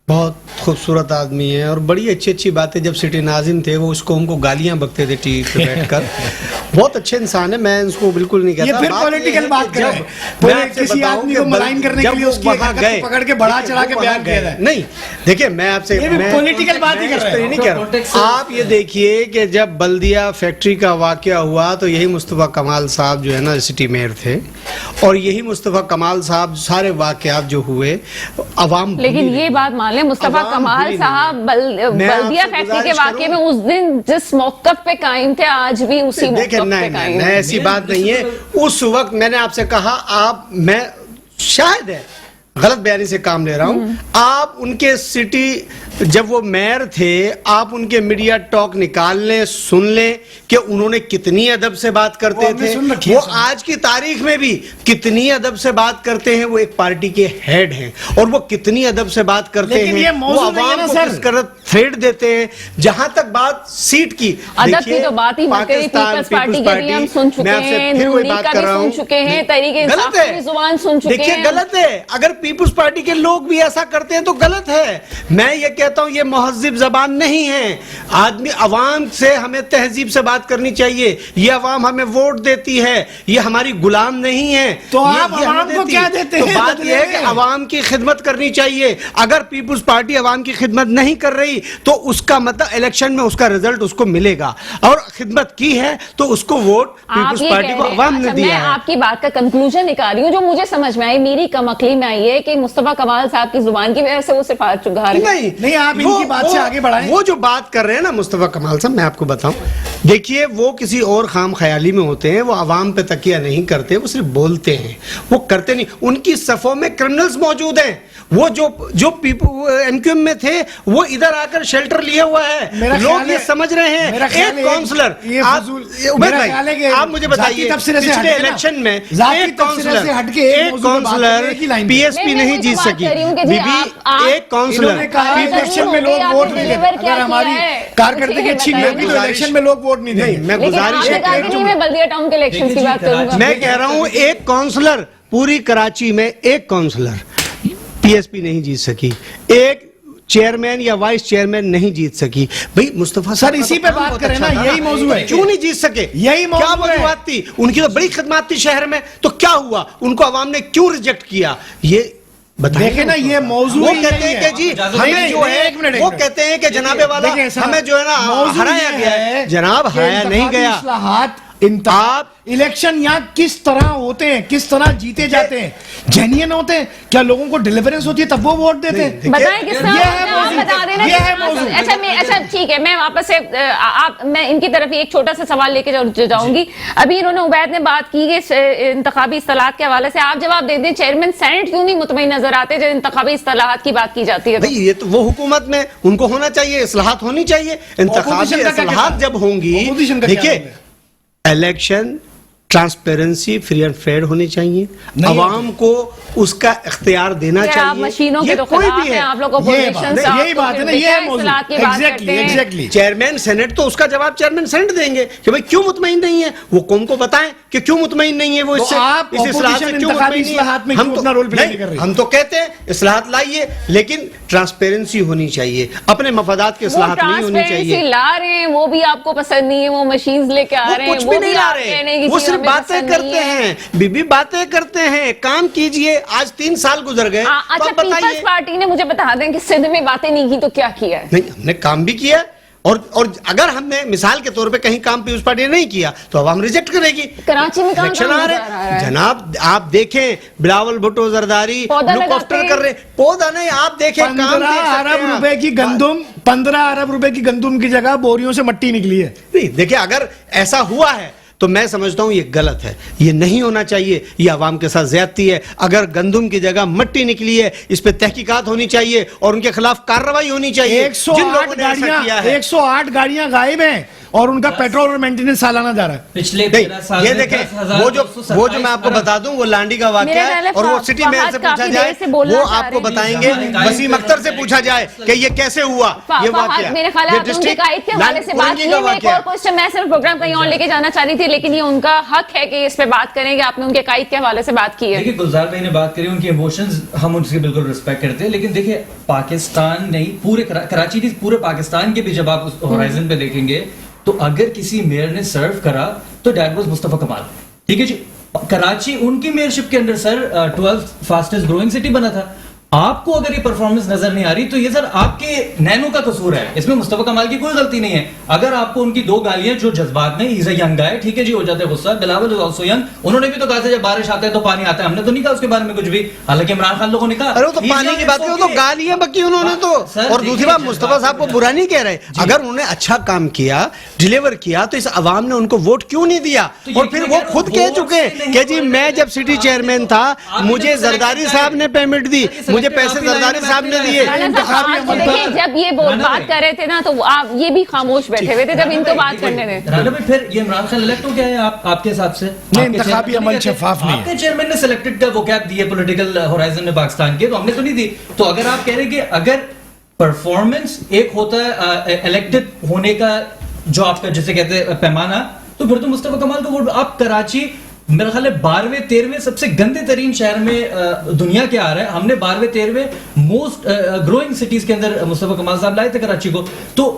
बहुत खूबसूरत आदमी है, और बड़ी अच्छी अच्छी बातें जब सिटी नाजिम थे वो उसको हमको गालियां बकते थे टीवी पे बैठकर। बहुत अच्छे इंसान है, मैं उसको बिल्कुल नहीं कहता। ये फिर पॉलिटिकल बात कर रहे हैं, किसी आदमी को मलाइन करने के लिए उसकी हरकत पकड़ के बढ़ा चढ़ा के बयान किया जाए। नहीं, देखिए मैं आपसे पॉलिटिकल बात ही कर रहे हैं, नहीं कर रहा। आप ये देखिए कि जब बल्दिया फैक्ट्री का वाकया हुआ तो यही मुस्तफ़ा कमाल साहब जो है ना सिटी मेयर थे, और यही मुस्तफ़ा कमाल साहब सारे वाकयात जो हुए अवाम। लेकिन ये बात मान लें, मुस्तफा कमाल साहब बल्दिया फैक्ट्री के वाकये में उस दिन जिस मौक़िफ़ पे कायम थे, आज भी उसी मौक़िफ़ पे कायम हैं। ऐसी बात नहीं है। उस वक्त मैंने आपसे कहा, मैं शायद है गलत बयानी से काम ले रहा हूं, आप उनके सिटी जब वो मेयर थे, आप उनके मीडिया टॉक निकाल लें, सुन लें कि उन्होंने कितनी अदब से बात करते थे। वो आज की तारीख में भी कितनी अदब से बात करते हैं। वो एक पार्टी के हेड हैं और वो कितनी अदब से बात करते हैं। वो अवाम को किस थ्रेड देते हैं। जहां तक बात सीट की, अदब की तो बात ही मत करिए, पीपल्स पार्टी के भी हम सुन चुके हैं, नून लीग का भी सुन चुके हैं, तहरीक इंसाफ की भी जुबान सुन चुके हैं। देखिए गलत है, अगर पीपल्स पार्टी के लोग भी ऐसा करते हैं तो गलत है। मैं ये कहता हूं ये महज़िब जबान नहीं है। आदमी अवाम से हमें तहजीब से बात करनी चाहिए। ये अवाम हमें वोट देती है, ये हमारी गुलाम नहीं है। तो ये आप हमें अवाम को देती क्या है। देते तो हैं बात बदले ये है में? कि अवाम की खिदमत करनी चाहिए। अगर पीपल्स पार्टी अवाम की खिदमत नहीं कर रही तो उसका मतलब इलेक्शन में उसका रिजल्ट उसको मिलेगा, और खिदमत की है तो उसको वोट पीपल्स पार्टी को अवाम ने दिया मैं है। आपकी बात का कंक्लूजन निकाल रही हूँ, जो मुझे समझ में आई, मेरी कम अकली में आई है कि मुस्तफा कमाल साहब की जुबान की वजह से वो सिर्फ हाथ चुका रहे हैं। नहीं, आप इनकी बात से आगे बढ़ाएं। वो जो बात कर रहे हैं ना मुस्तफा कमाल साहब, मैं आपको बताऊं, देखिए वो किसी और खाम ख्याली में होते हैं, वो अवाम पे तकिया नहीं करते, वो सिर्फ बोलते हैं, वो करते नहीं। उनकी सफों में क्रिमिनल्स मौजूद हैं। वो जो एमक्यूएम में थे वो इधर आकर शेल्टर लिए हुआ है। लोग ये समझ रहे हैं। एक काउंसलर, उबैद भाई आप मुझे बताइए, पिछले इलेक्शन में एक काउंसलर पीएसपी नहीं जीत सकी। बीबी एक काउंसलर इलेक्शन में लोग वोट नहीं देते। अगर हमारी कारकर्दगी अच्छी नहीं होगी तो इलेक्शन में लोग वोट नहीं देंगे। मैं गुजारिश मैं बल्दिया टाउन के इलेक्शन की बात करूंगा। मैं कह रहा हूं एक काउंसलर पूरी कराची में, एक काउंसलर पीएसपी नहीं जीत सकी, एक चेयरमैन या वाइस चेयरमैन नहीं जीत सकी। भाई मुस्तफा सर इसी पे बात करें ना, यही मौजू है। क्यों नहीं जीत सके? यही मौजू क्या वजूहत थी उनकी? तो बड़ी खिदमत थी शहर में, तो क्या हुआ? उनको अवाम ने क्यों रिजेक्ट किया? ये देखे ना, ये मौजू वो कहते हैं कि जी हमें जो है, वो कहते हैं कि जनाबे वाला हमें जो है ना हराया गया है। जनाब हराया नहीं गया। आप इलेक्शन यहाँ किस तरह होते हैं, किस तरह जीते जाते हैं, जेन्युइन होते हैं क्या? लोगों को डिलीवरेंस होती है तब वो वोट देते हैं। बताएं किस तरह आप बता देना। अच्छा ठीक है, मैं वापस से मैं इनकी तरफ एक छोटा सा सवाल लेके जाऊंगी। अभी इन्होंने उबैद ने बात की कि इंतखाबी इस्तेलाहात के हवाले से, आप जवाब दे दें, चेयरमैन सेनेट क्यों नहीं मुतमईन नजर आते जब इंतखाबी इस्तेलाहात की बात की जाती है? ये तो वो हुकूमत में उनको होना चाहिए, इस्लाहात होनी चाहिए। इंतखाबी इस्लाहात जब होंगी, देखिए election transparency, free and fair होनी चाहिए। अवाम को उसका इख्तियार देना चाहिए। आप मशीनों के तो कोई भी है, आप लोग ऑपोजिशन से यही बात है ना, ये है एग्जैक्टली। चेयरमैन सेनेट तो उसका जवाब चेयरमैन सेनेट देंगे कि भाई क्यों मुतमईन नहीं है, वो कौम को बताएं कि क्यों मुतमईन नहीं है। वो इससे इस इस्लाहात से क्यों मुतमईन नहीं है? हम तो कहते हैं इस्लाहात लाइए, लेकिन ट्रांसपेरेंसी होनी चाहिए। अपने मफादात के इस्लाहात नहीं होनी चाहिए। ला रहे हैं वो भी आपको पसंद नहीं है, वो मशीन्स लेके आ रहे हैं, कुछ भी नहीं ला रहे, वो सिर्फ बातें करते हैं। बीबी बातें करते हैं, काम कीजिए। आज 3 साल गुजर गए। अच्छा, पीपल्स पार्टी ने मुझे बता दें कि सिंध में बातें नहीं की तो क्या किया है? नहीं, हमने काम भी किया, और अगर हमने मिसाल के तौर पे कहीं काम पीपल्स पार्टी ने नहीं किया तो अब हम रिजेक्ट करेगी। कराची में इलेक्शन आ रहे हैं जनाब, आप देखें बिलावल भुट्टो जरदारी लुक आफ्टर कर रहे, पौधा नहीं, आप देखें 15 अरब रुपए की गंदुम, 15 अरब रुपए की गंदुम की जगह बोरियों से मट्टी निकली है। नहीं, देखिए अगर ऐसा हुआ है तो मैं समझता हूं ये गलत है, ये नहीं होना चाहिए, ये आवाम के साथ ज्यादती है। अगर गंदुम की जगह मट्टी निकली है, इस पे तहकीकात होनी चाहिए और उनके खिलाफ कार्रवाई होनी चाहिए। 108 गाड़ियां गायब हैं और उनका पेट्रोल और मेंटेनेंस सालाना जा रहा है। पिछले ये देखें, वो जो मैं आपको बता दूं, वो लांडी का वाकया है, और वो सिटी मेयर से पूछा जाए वो आपको बताएंगे, वसीम अख्तर से पूछा जाए कि ये कैसे हुआ ये वाकया। मेरे ख्याल है उनके कायद के हवाले से बात की। मैं सिर्फ प्रोग्राम कहीं और लेके जाना चाह रही थी, लेकिन ये उनका हक है कि इस पे बात करेंगे। आपने उनके कायद के हवाले से बात की है। देखिए गुलजार भाई ने बात करी, उनके इमोशंस हम उनसे बिल्कुल रिस्पेक्ट करते हैं, लेकिन देखिए पाकिस्तान नहीं, पूरे कराची नहीं, पूरे पाकिस्तान के भी जब आप उस होराइजन पे देखेंगे तो अगर किसी मेयर ने सर्व करा तो दैट वाज मुस्तफा कमाल। ठीक है जी, कराची उनकी मेयरशिप के अंदर sir 12th fastest growing city बना था। आपको अगर ये परफॉर्मेंस नजर नहीं आ रही तो ये सर आपके नैनो का कसूर है, इसमें मुस्तफा कमाल की कोई गलती नहीं है। अगर आपको उनकी 2 गालियां जो जज्बात में, इज अ यंग गाय, ठीक है जी, हो जाते हैं गुस्सा। बिलावल इज आल्सो यंग, उन्होंने भी तो कहा था जब बारिश आता है तो पानी आता है, हमने तो नहीं कहा उसके बारे में कुछ भी, हालांकि इमरान खान लोगों ने कहा। अरे तो पानी की बात करो तो गालियां बकी उन्होंने तो। और दूसरी बात, मुस्तफा साहब को बुरा नहीं कह रहे, अगर उन्होंने अच्छा काम किया, डिलीवर किया, तो इस अवाम ने उनको वोट क्यों नहीं दिया? और फिर वो खुद कह चुके कि जी मैं जब सिटी चेयरमैन था मुझे जरदारी साहब ने पेमेंट दी, मुझे पैसे जरदारी साहब ने दिए। देखिए जब ये बात कर रहे थे ना तो आप ये भी खामोश बैठे हुए थे जब इनको बात करने थे। राना भाई फिर ये इमरान खान इलेक्ट हो गया है आपके हिसाब से? नहीं, इंतखाबी अमल शफाफ नहीं है। आपके चेयरमैन ने सिलेक्टेड का वो कैप दी है पॉलिटिकल होराइजन में पाकिस्तान के, तो हमने तो नहीं दी। तो अगर आप कह रहे कि अगर परफॉर्मेंस एक होता है इलेक्टेड होने का जो आपका जैसे कहते हैं पैमाना, तो फिर तो मुस्तफा कमाल का वोट आप कराची मेरा ख्याल है 12वें 13वें सबसे गंदे तरीन शहर में दुनिया के आ रहा है, हमने 12वें 13वें मोस्ट ग्रोइंग सिटीज के अंदर मुस्तफा कमाल साहब लाए थे कराची को। तो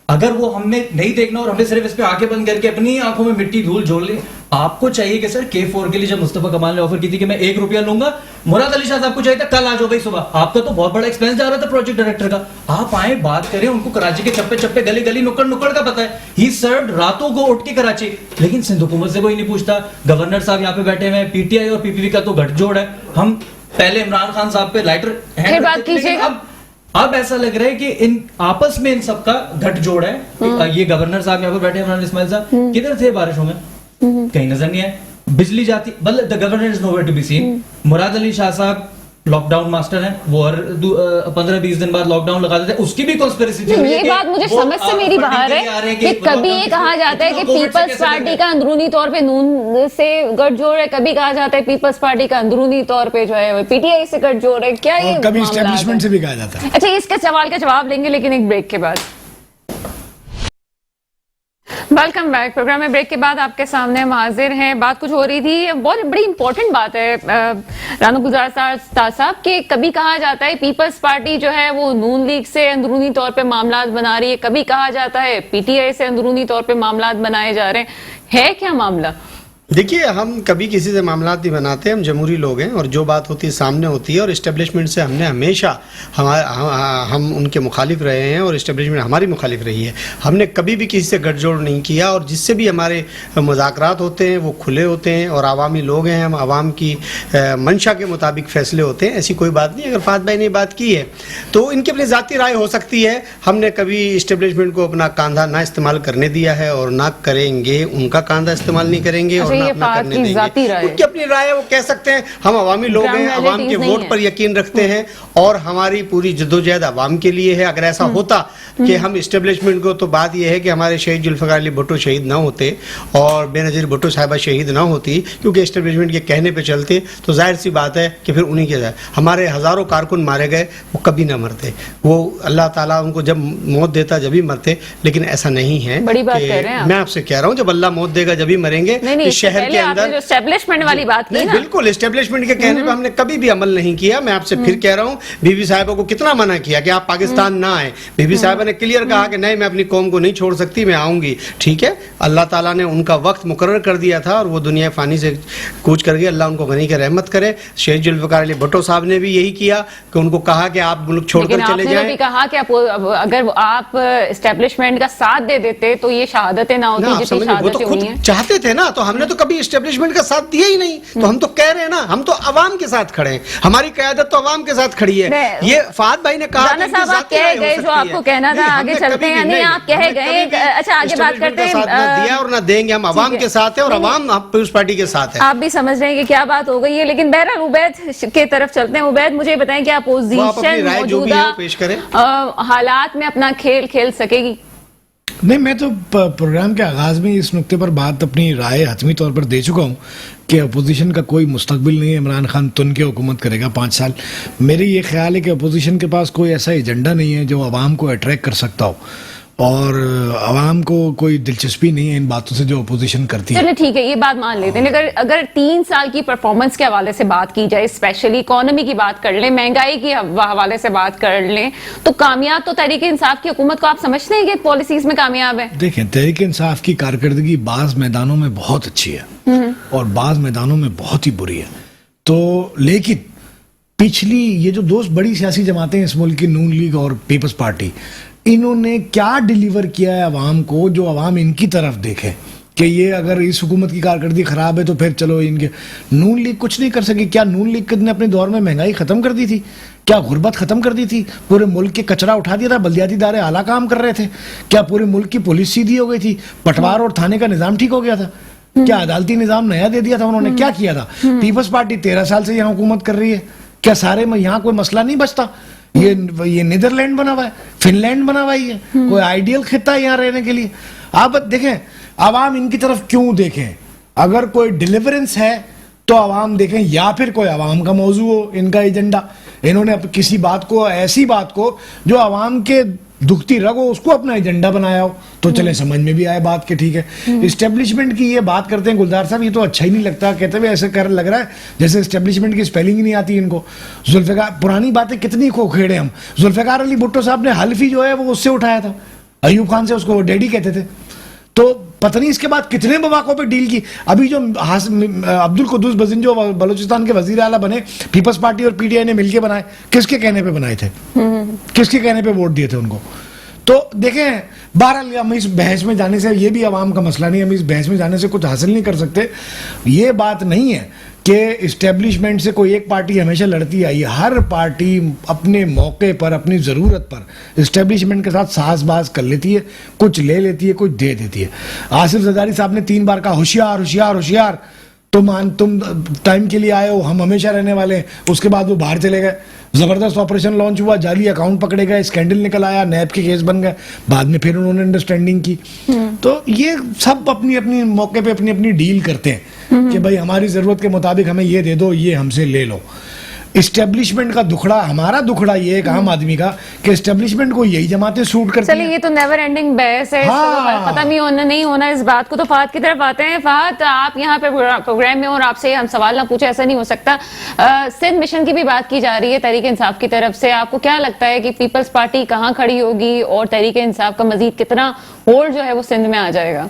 अगर वो हमने नहीं देखना और हमने सिर्फ इस पे आंखें बंद करके अपनी आंखों में मिट्टी धूल झोल ली, आपको चाहिए कि सर K4 के लिए जब मुस्तफा कमाल ने ऑफर की थी कि मैं 1 रुपया लूंगा, मुराद अली शाह साहब को चाहिए था कल आ जाओ भाई सुबह, आपका तो बहुत बड़ा एक्सपेंस जा रहा था प्रोजेक्ट डायरेक्टर का, आप आए बात करें, उनको कराची के चप्पे चप्पे गली गली नुक्कड़ नुक्कड़ का पता है, ही सर्व्ड रातों को उठ के कराची, लेकिन सिंध हुकूमत से कोई नहीं पूछता। गवर्नर साहब यहाँ पे बैठे हुए हैं, पीटीआई और पीपीपी का तो गठजोड़ है, हम पहले इमरान खान साहब पे लाइटर फिर बात कीजिएगा। अब ऐसा लग रहा है कि इन आपस में इन सबका गठजोड़ है। ये गवर्नर साहब यहाँ पर बैठे इमरान इस्माइल साहब किधर थे बारिशों में, कहीं नजर नहीं है, बिजली जाती, मतलब the governor is nowhere to be seen. Murad Ali Shah साहब लॉकडाउन मास्टर हैं, वो हर 15-20 दिन बाद लॉकडाउन लगा देते हैं, उसकी भी कॉन्स्पिरेसी चल रही है। ये बात मुझे समझ से मेरी बाहर है कि कभी ये कहा जाता है कि पीपल्स पार्टी का अंदरूनी तौर पे नून से गठजोड़ है, कभी कहा जाता है पीपल्स पार्टी का अंदरूनी तौर पे जो है पीटीआई से गठजोड़ है, क्या ये कभी एस्टेब्लिशमेंट से भी कहा जाता है। अच्छा, इसके सवाल का जवाब लेंगे लेकिन एक ब्रेक के बाद। Welcome back. प्रोग्राम में ब्रेक के बाद आपके सामने हम हाजिर हैं। बात कुछ हो रही थी, बहुत बड़ी इंपॉर्टेंट बात है राना गुलजार साहब कि कभी कहा जाता है पीपल्स पार्टी जो है वो नून लीग से अंदरूनी तौर पे मामलात बना रही है, कभी कहा जाता है पीटीआई से अंदरूनी तौर पे मामलात बनाए जा रहे हैं, है क्या मामला? देखिए, हम कभी किसी से मामलात नहीं बनाते, हम जमहूरी लोग हैं और जो बात होती है सामने होती है, और इस्टेब्लिशमेंट से हमने हमेशा हम उनके मुखालिफ रहे हैं और इस्टेब्लिशमेंट हमारी मुखालिफ रही है। हमने कभी भी किसी से गठजोड़ नहीं किया और जिससे भी हमारे मुज़ाकरात होते हैं वो खुले होते हैं और आवामी लोग हैं, हम आवाम की मंशा के मुताबिक फ़ैसले होते हैं, ऐसी कोई बात नहीं। अगर फात भाई ने बात की है तो इनकी अपनी ज़ाती राय हो सकती है, हमने कभी इस्टेब्लिशमेंट को अपना कांधा ना इस्तेमाल करने दिया है और ना करेंगे, उनका कांधा इस्तेमाल नहीं करेंगे और ये बात की जाती राय, उनकी अपनी राय है, वो कह सकते हैं। हम अवामी लोग हैं, अवाम के वोट पर यकीन रखते हैं और हमारी पूरी जद्दोजहद अवाम के लिए है। अगर ऐसा होता कि हम इस्टेब्लिशमेंट को, तो बात यह है कि हमारे शहीद जुल्फ़िकार अली भुट्टो शहीद ना होते और बेनज़ीर भुट्टो साहिबा शहीद ना होती, क्योंकि इस्टेब्लिशमेंट के कहने पे चलते, तो जाहिर सी बात है कि फिर उन्हीं के हमारे हज़ारों कारकुन मारे गए, वो कभी ना मरते, वो अल्लाह ताला उनको जब मौत देता जब ही मरते, लेकिन ऐसा नहीं है। बड़ी बात कह रहे हैं आप। मैं आपसे कह रहा हूँ, जब अल्लाह मौत देगा जब ही मरेंगे। इस शहर के अंदर जो एस्टेब्लिशमेंट वाली बात की ना, बिल्कुल एस्टेब्लिशमेंट के कहने पे हमने कभी भी अमल नहीं किया। मैं आपसे फिर कह रहा हूँ, बीबी साहिबा को कितना मना किया कि आप पाकिस्तान ना आए, बीबी साहिबा ने क्लियर कहा कि नहीं, मैं अपनी कौम को नहीं छोड़ सकती, मैं आऊंगी। ठीक है, अल्लाह ताला ने उनका वक्त मुकर्रर कर दिया था और वो दुनिया फानी से कूच कर गए, अल्लाह उनको गनी की रहमत करे। शहीद जुल्फ़िकार अली भुट्टो साहब ने भी यही किया कि उनको कहा कि आप मुल्क छोड़कर चले जाएं। भी कहा कि अगर आप एस्टेब्लिशमेंट का साथ दे देते तो ये शहादतें ना होती जितनी शहादतें हुई हैं। चाहते थे ना, तो हमने तो कभी एस्टेब्लिशमेंट का साथ दिया ही नहीं, तो हम तो कह रहे हैं ना, हम तो अवाम के साथ खड़े हैं, हमारी क़यादत तो अवाम के साथ खड़ी है। ये फात भाई ने कहा राना साहब, आप कह गए जो आपको कहना था, आगे चलते हैं। नहीं, आप कह गए। अच्छा, आगे बात करते हैं। दिया और ना देंगे, हम अवाम के साथ हैं और अवाम पीपल्स पार्टी के साथ है। आप भी समझ रहे हैं कि क्या बात हो गई है, लेकिन बहरहाल उबैद के तरफ चलते हैं। उबैद, मुझे बताएं कि अपोजिशन मौजूदा हालात में अपना खेल खेल सकेगी? नहीं, मैं तो प्रोग्राम के आगाज में इस नुक्ते पर बात अपनी राय हतमी तौर पर दे चुका हूँ कि अपोजिशन का कोई मुस्तकबिल नहीं है। इमरान खान तुन के हुकूमत करेगा 5 साल। मेरी ये ख्याल है कि अपोजिशन के पास कोई ऐसा एजेंडा नहीं है जो आवाम को अट्रैक्ट कर सकता हो और आवाम को कोई दिलचस्पी नहीं है इन बातों से जो अपोजिशन करती है। चलिए ठीक है, ये बात मान लेते हैं, लेकिन अगर 3 साल की परफॉर्मेंस के हवाले से बात की जाए, स्पेशली इकोनॉमी की बात कर लें, महंगाई के हवाले से बात कर लें, तो कामयाब तो तहरीक इंसाफ की हुकूमत को आप समझते हैं कि पॉलिसीज में कामयाब है? देखें, तहरीक इंसाफ की कारकर्दगी बाज मैदानों में बहुत अच्छी है और बाज मैदानों में बहुत ही बुरी है। तो लेकिन पिछली ये जो 2 बड़ी सियासी जमातें इस मुल्क की, नून लीग और पीपल्स पार्टी, इन्होंने क्या डिलीवर किया है अवाम को जो अवाम इनकी तरफ देखे कि ये अगर इस हुकूमत की कारकर्दगी खराब है तो फिर चलो इनके। नून लीग कुछ नहीं कर सकी। क्या नून लीग ने अपने दौर में महंगाई खत्म कर दी थी? क्या गुर्बत खत्म कर दी थी? पूरे मुल्क के कचरा उठा दिया था? बल्दियाती इदारे आला काम कर रहे थे? क्या पूरे मुल्क की पुलिस सीधी हो गई थी? पटवार और थाने का निजाम ठीक हो गया था? क्या अदालती निजाम नया दे दिया था उन्होंने? क्या किया था? पीपल्स पार्टी 13 साल से यहाँ हुकूमत कर रही है। क्या सारे में यहाँ कोई मसला नहीं बचता? ये नीदरलैंड बना हुआ है, फिनलैंड बना हुआ है, कोई आइडियल खिता है यहाँ रहने के लिए। आप देखें, आवाम इनकी तरफ क्यों देखें? अगर कोई डिलीवरेंस है तो आवाम देखें, या फिर कोई आवाम का मौजू हो इनका एजेंडा। انہوں نے کسی بات کو, ایسی بات کو جو عوام کے دکھتی رگ ہو, اس کو اپنا ایجنڈا بنایا ہو, تو چلے سمجھ میں بھی آئے بات کہ ٹھیک ہے. اسٹیبلشمنٹ کی یہ بات کرتے ہیں گلزار صاحب, یہ تو اچھا ہی نہیں لگتا. کہتے ہوئے ایسے کر لگ رہا ہے جیسے اسٹیبلشمنٹ کی اسپیلنگ ہی نہیں آتی ان کو. ذوالفقار, پرانی باتیں کتنی کھوکھیڑے ہم. ذوالفقار علی بھٹو صاحب نے حلف ہی جو ہے وہ اس سے اٹھایا تھا, ایوب خان سے, اس کو وہ ڈیڈی کہتے تھے. تو پتہ نہیں اس کے بعد کتنے مواقعوں پہ ڈیل کی. ابھی جو عبد القدوس بزن جو بلوچستان کے وزیر اعلیٰ بنے, پیپلز پارٹی اور پی ٹی آئی نے مل کے بنائے, کس کے کہنے پہ بنائے تھے, کس کے کہنے پہ ووٹ دیے تھے ان کو. تو دیکھیں بہرحال ہم اس بحث میں جانے سے, یہ بھی عوام کا مسئلہ نہیں, ہم اس بحث میں جانے سے کچھ حاصل نہیں کر سکتے. یہ بات نہیں ہے کہ اسٹیبلشمنٹ سے کوئی ایک پارٹی ہمیشہ لڑتی آئی ہے. ہر پارٹی اپنے موقع پر, اپنی ضرورت پر اسٹیبلشمنٹ کے ساتھ ساز باز کر لیتی ہے, کچھ لے لیتی ہے, کچھ دے دیتی ہے. آصف زرداری صاحب نے 3 بار کہا ہوشیار ہوشیار ہوشیار, تم ٹائم کے لیے آئے ہو, ہم ہمیشہ رہنے والے ہیں. اس کے بعد وہ باہر چلے گئے, زبردست آپریشن لانچ ہوا, جعلی اکاؤنٹ پکڑے گئے, اسکینڈل نکل آیا, نیب کے کیس بن گئے, بعد میں پھر انہوں نے انڈرسٹینڈنگ کی. تو یہ سب اپنی اپنی موقع پہ اپنی اپنی ڈیل کرتے ہیں کہ بھائی ہماری ضرورت کے مطابق ہمیں یہ دے دو, یہ ہم سے لے لو. اسٹیبلشمنٹ کا دکھڑا, ہمارا دکھڑا یہ ایک عام آدمی کا کہ اسٹیبلشمنٹ کو یہی جماعتیں سوٹ کرتی ہیں. چلیے یہ تو نیور اینڈنگ بحث ہے, ختم ہی ہونا نہیں ہونا اس بات کو. تو فہد کی طرف آتے ہیں. فہد, آپ یہاں پہ پروگرام میں اور آپ سے ہم سوال نہ پوچھے, ایسا نہیں ہو سکتا. سندھ مشن کی بھی بات کی جا رہی ہے تحریک انصاف کی طرف سے. آپ کو کیا لگتا ہے کہ پیپلز پارٹی کہاں کھڑی ہوگی اور تحریک انصاف کا مزید کتنا ہولڈ جو ہے وہ سندھ میں آ جائے گا؟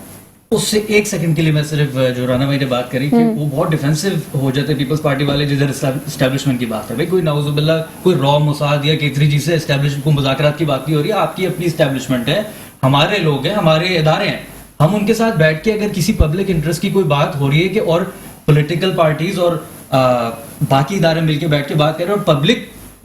اس سے ایک سیکنڈ کے لیے میں صرف, جو رانا بھائی نے بات کری کہ وہ بہت ڈیفینسو ہو جاتے ہیں پیپلز پارٹی والے جدھر اسٹیبلشمنٹ کی بات ہے. بھائی کوئی نعوذ باللہ کوئی را موساد یا کیتری جی سے اسٹیبلشمنٹ کو مذاکرات کی بات نہیں ہو رہی ہے. آپ کی اپنی اسٹیبلشمنٹ ہے, ہمارے لوگ ہیں, ہمارے ادارے ہیں. ہم ان کے ساتھ بیٹھ کے اگر کسی پبلک انٹرسٹ کی کوئی بات ہو رہی ہے کہ اور پولیٹیکل پارٹیز اور باقی ادارے مل کے بیٹھ کے بات کریں اور پبلک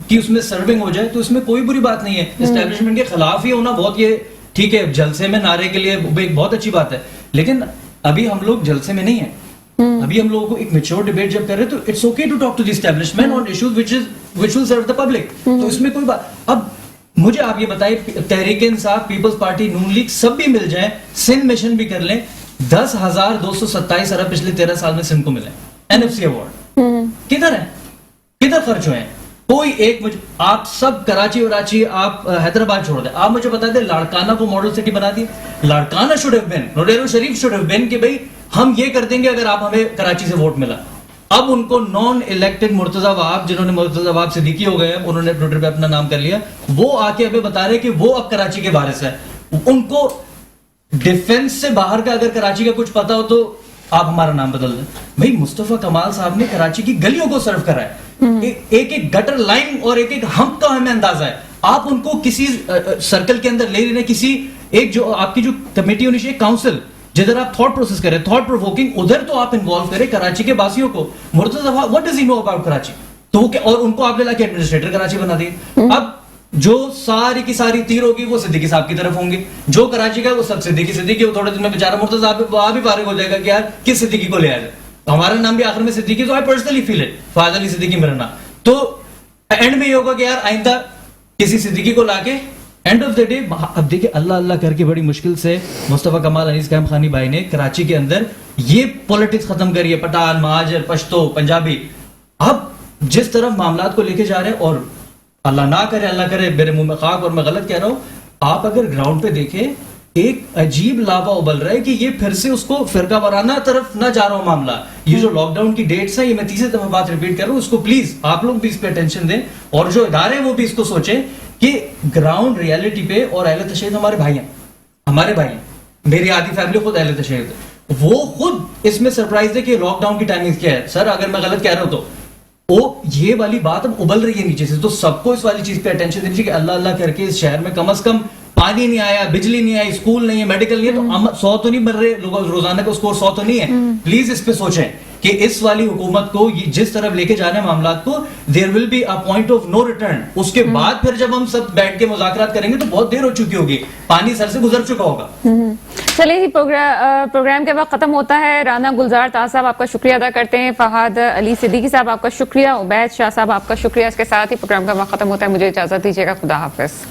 کی اس میں سرونگ ہو جائے, تو اس میں کوئی بری بات نہیں ہے. اسٹیبلشمنٹ کے خلاف ہی ہونا بہت, یہ ٹھیک ہے, جلسے میں نعرے کے لیے بہت اچھی بات ہے, لیکن ابھی ہم لوگ جلسے میں نہیں ہیں. ابھی ہم لوگوں کو ایک میچور ڈیبیٹ جب کر رہے ہیں تو it's okay to talk to the establishment on issues which will serve the public. تو اس میں کوئی بات. اب مجھے آپ یہ بتائیں, تحریک انصاف, پیپلز پارٹی, نون لیگ سب بھی مل جائیں, سندھ مشن بھی کر لیں, 10,227 ارب پچھلے 13 سال میں سندھ کو ملے. NFC ایوارڈ کدھر ہے, کدھر خرچ ہوئے ہیں؟ کوئی ایک, آپ سب کراچی, آپ حیدرآباد چھوڑ دیں, آپ مجھے بتا دیں لاڑکانہ کو ماڈل سٹی بنا دی. Larkana should have been, روڈیرو Sharif should have been کہ بھئی ہم یہ کر دیں گے اگر آپ ہمیں کراچی سے ووٹ ملا. اب ان کو نان الیکٹڈ مرتضی وہاب, جنہوں نے مرتضی وہاب صدیقی ہو گئے, انہوں نے ٹویٹر پہ اپنا نام کر لیا, وہ آ کے ہمیں بتا رہے کہ وہ اب کراچی کے وارث ہے. ان کو ڈیفنس سے باہر کا اگر کراچی کا کچھ پتا ہو تو آپ ہمارا نام بدل دیں. بھائی مصطفیٰ کمال صاحب نے کراچی کی گلیوں کو سرو کرا ہے, ایک ایک گٹر لائن اور ایک ایک ہمپ کا ہمیں اندازہ ہے. آپ ان کو کسی سرکل کے اندر لے لینے, کسی ایک جو آپ کی جو کمیٹی ہونی چاہیے, کاؤنسل, جدھر آپ تھاٹ پروسیس کریں, تھاٹ پرووکنگ, ادھر تو آپ انوالو کریں کراچی کے باسیوں کو. مرتضی وہاب what does he know about Karachi, تو اور ان کو آپ نے لا کے ایڈمنسٹریٹر کراچی بنا دیے. اب جو ساری کی ساری تیر ہوگی وہ صدیقی صاحب کی طرف ہوں گے, جو کراچی کا وہ سب صدیقی, وہ تھوڑے دن میں بیچارہ مرتضی وہاب بھی فارغ ہو جائے گا کہ یار کس صدیقی کو لے آیا جائے. ہمارا نام بھی آخر میں صدیقی, تو I personally feel it, Fahad علی صدیقی میرا نام. تو اینڈ میں یہ ہوگا کہ یار آئندہ کسی صدیقی کو لا کے, اینڈ آف دا ڈے اب دیکھیں اللہ اللہ کر کے بڑی مشکل سے مصطفیٰ کمال, انیس قائم خانی بھائی نے کراچی کے اندر یہ پولیٹکس ختم کری ہے, پٹھان, مہاجر, پشتو, پنجابی. اب جس طرف معاملات کو لے کے جا رہے ہیں, اور اللہ نہ کرے, اللہ کرے میرے منہ میں خاک اور میں غلط کہہ رہا ہوں, آپ اگر گراؤنڈ پہ دیکھیں ایک عجیب لاوا ابل رہا ہے کہ یہ پھر سے اس کو فرقہ وارانہ طرف نہ جا رہا ہوں معاملہ. یہ جو لاک ڈاؤن کی ڈیٹس ہیں, یہ میں تیسری دفعہ بات ریپیٹ کر رہا ہوں, اس کو پلیز آپ لوگ بھی اس پہ اٹینشن دیں, اور جو ادارے ہیں وہ بھی اس کو سوچیں کہ گراؤنڈ ریالٹی پہ, اور اہل تشیع ہمارے بھائی ہیں, ہمارے بھائی ہیں, میری آدھی فیملی خود اہل تشیع ہے, وہ خود اس میں سرپرائز ہے کہ لاک ڈاؤن کی ٹائمنگ کیا ہے. سر اگر میں غلط کہہ رہا ہوں تو یہ والی بات اب ابل رہی ہے نیچے سے, تو سب کو اس والی چیز پہ اٹینشن دینی چاہیے کہ اللہ اللہ کر کے اس شہر میں کم از کم پانی نہیں آیا, بجلی نہیں آئی, اسکول نہیں ہے, میڈیکل نہیں ہے, تو 100 تو نہیں مر رہے لوگ روزانہ کا اسکور 100 تو نہیں ہے. پلیز اس پہ سوچیں کہ اس والی حکومت کو جس طرف لے کے جانے معاملات کو, there will be a point of no return. اس کے بعد پھر جب ہم سب بیٹھ کے مذاکرات کریں گے تو بہت دیر ہو چکی ہوگی, پانی سر سے گزر چکا ہوگا. چلیے جی, پروگرام کے وقت ختم ہوتا ہے. رانا گلزار طاہر صاحب آپ کا شکریہ ادا کرتے ہیں, فہد علی صدیقی صاحب آپ کا شکریہ, عبید شاہ صاحب آپ کا شکریہ. اس کے ساتھ ہی پروگرام کا وقت ختم ہوتا ہے. مجھے اجازت دیجیے گا, خدا حافظ.